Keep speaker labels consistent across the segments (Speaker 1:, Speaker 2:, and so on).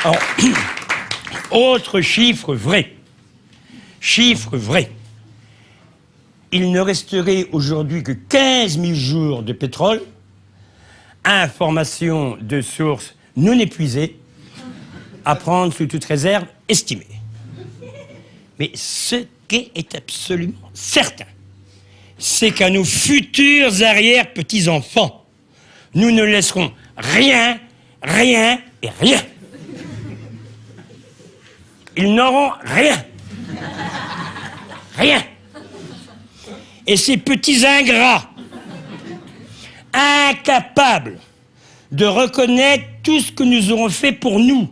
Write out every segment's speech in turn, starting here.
Speaker 1: Alors, autre chiffre vrai. Chiffre vrai. Il ne resterait aujourd'hui que 15 000 jours de pétrole. Information de sources non épuisées, à prendre sous toute réserve estimée. Mais ce qui est absolument certain, c'est qu'à nos futurs arrière-petits-enfants, nous ne laisserons rien, rien et rien. Ils n'auront rien. Rien. Et ces petits ingrats, incapables de reconnaître tout ce que nous aurons fait pour nous,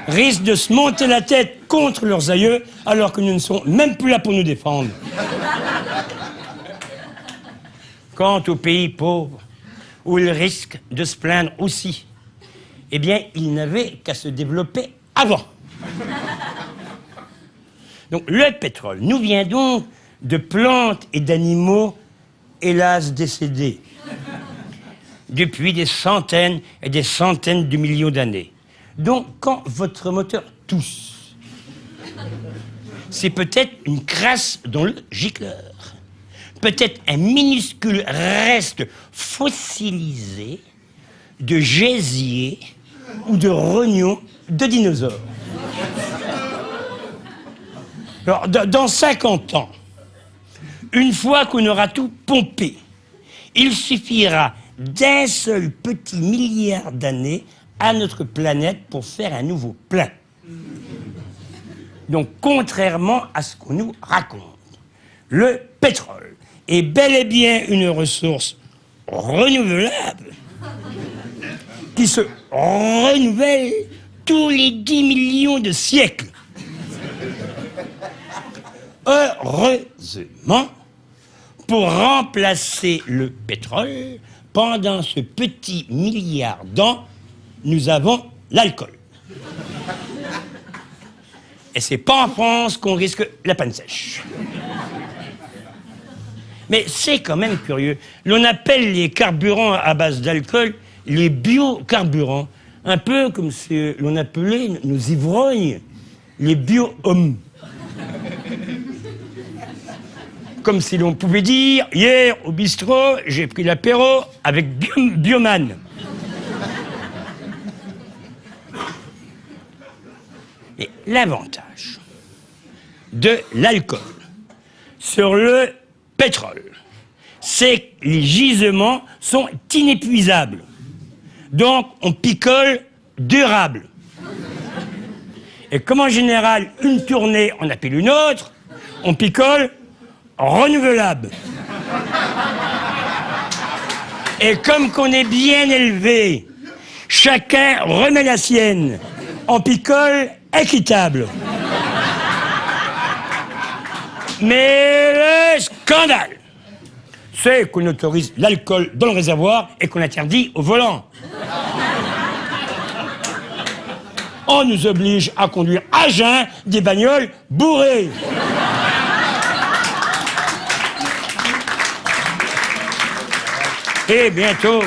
Speaker 1: risquent de se monter la tête contre leurs aïeux alors que nous ne sommes même plus là pour nous défendre. Quant aux pays pauvres, où ils risquent de se plaindre aussi, eh bien, ils n'avaient qu'à se développer avant. Donc, le pétrole nous vient donc de plantes et d'animaux, hélas décédés, depuis des centaines et des centaines de millions d'années. Donc, quand votre moteur tousse, c'est peut-être une crasse dans le gicleur, peut-être un minuscule reste fossilisé de gésier ou de rognons de dinosaures. Alors, dans 50 ans, une fois qu'on aura tout pompé, il suffira d'un seul petit milliard d'années à notre planète pour faire un nouveau plein. Donc, contrairement à ce qu'on nous raconte, le pétrole est bel et bien une ressource renouvelable qui se renouvelle tous les 10 millions de siècles. Heureusement, pour remplacer le pétrole, pendant ce petit milliard d'ans, nous avons l'alcool. Et c'est pas en France qu'on risque la panne sèche. Mais c'est quand même curieux. L'on appelle les carburants à base d'alcool les biocarburants, un peu comme si l'on appelait nos ivrognes les bio-hommes. Comme si l'on pouvait dire, hier au bistrot, j'ai pris l'apéro avec Bioman. Et l'avantage de l'alcool sur le pétrole, c'est que les gisements sont inépuisables. Donc, on picole durable. Et comme en général, une tournée en appelle une autre, on picole renouvelable. Et comme qu'on est bien élevé, chacun remet la sienne en picole équitable. Mais le scandale, c'est qu'on autorise l'alcool dans le réservoir et qu'on l'interdit au volant. On nous oblige à conduire à jeun des bagnoles bourrées. Et bientôt,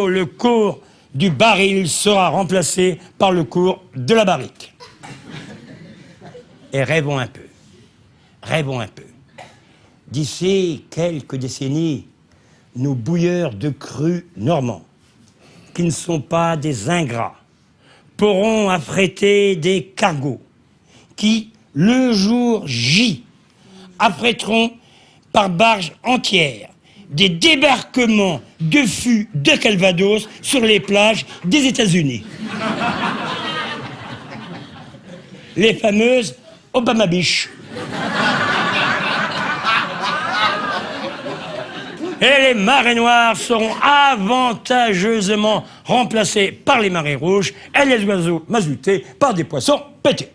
Speaker 1: le cours du baril sera remplacé par le cours de la barrique. Et rêvons un peu. D'ici quelques décennies, nos bouilleurs de cru normands, qui ne sont pas des ingrats, pourront affréter des cargos qui, le jour J, affréteront par barge entière des débarquements de fûts de Calvados sur les plages des États-Unis. Les fameuses Obama Beach. Et les marées noires seront avantageusement remplacées par les marées rouges et les oiseaux mazoutés par des poissons pétés.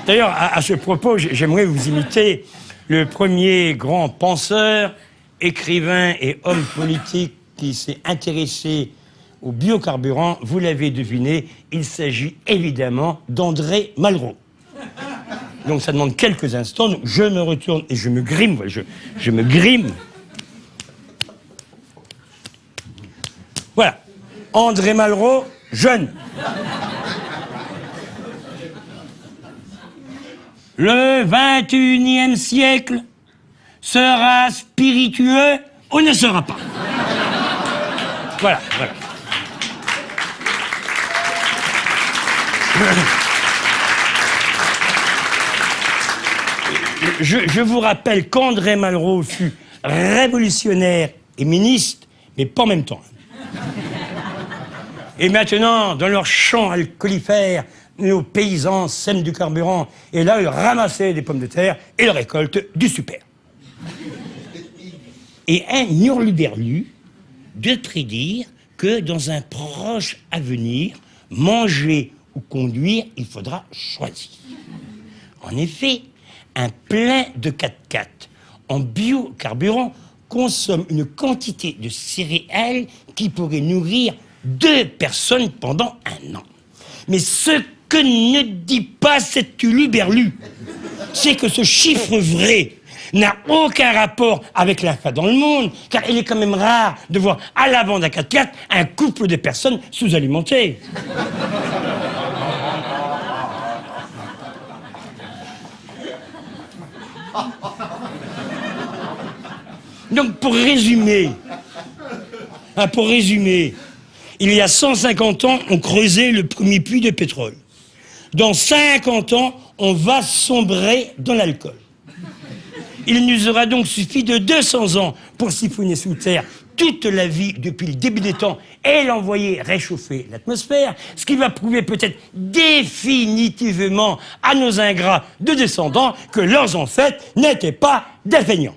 Speaker 1: D'ailleurs, à ce propos, j'aimerais vous imiter le premier grand penseur, écrivain et homme politique qui s'est intéressé aux biocarburants. Vous l'avez deviné, il s'agit évidemment d'André Malraux. Donc ça demande quelques instants, donc je me retourne et je me grime, je me grime. Voilà. André Malraux, jeune. Le 21e siècle sera spiritueux ou ne sera pas. Voilà, voilà. Je vous rappelle qu'André Malraux fut révolutionnaire et ministre, mais pas en même temps. Et maintenant, dans leurs champs alcoolifères, nos paysans sèment du carburant, et là, ils ramassaient des pommes de terre et ils récoltent du super. Et un hurluberlu de prédire que dans un proche avenir, manger ou conduire, il faudra choisir. En effet, un plein de 4x4 en biocarburant consomme une quantité de céréales qui pourrait nourrir 2 personnes pendant 1 an. Mais ce que ne dit pas cet hurluberlu, c'est que ce chiffre vrai n'a aucun rapport avec la faim dans le monde, car il est quand même rare de voir à l'avant d'un 4x4 un couple de personnes sous-alimentées. Donc pour résumer, il y a 150 ans, on creusait le premier puits de pétrole. Dans 50 ans, on va sombrer dans l'alcool. Il nous aura donc suffi de 200 ans pour siphonner sous terre toute la vie depuis le début des temps et l'envoyer réchauffer l'atmosphère, ce qui va prouver peut-être définitivement à nos ingrats de descendants que leurs ancêtres n'étaient pas des feignants.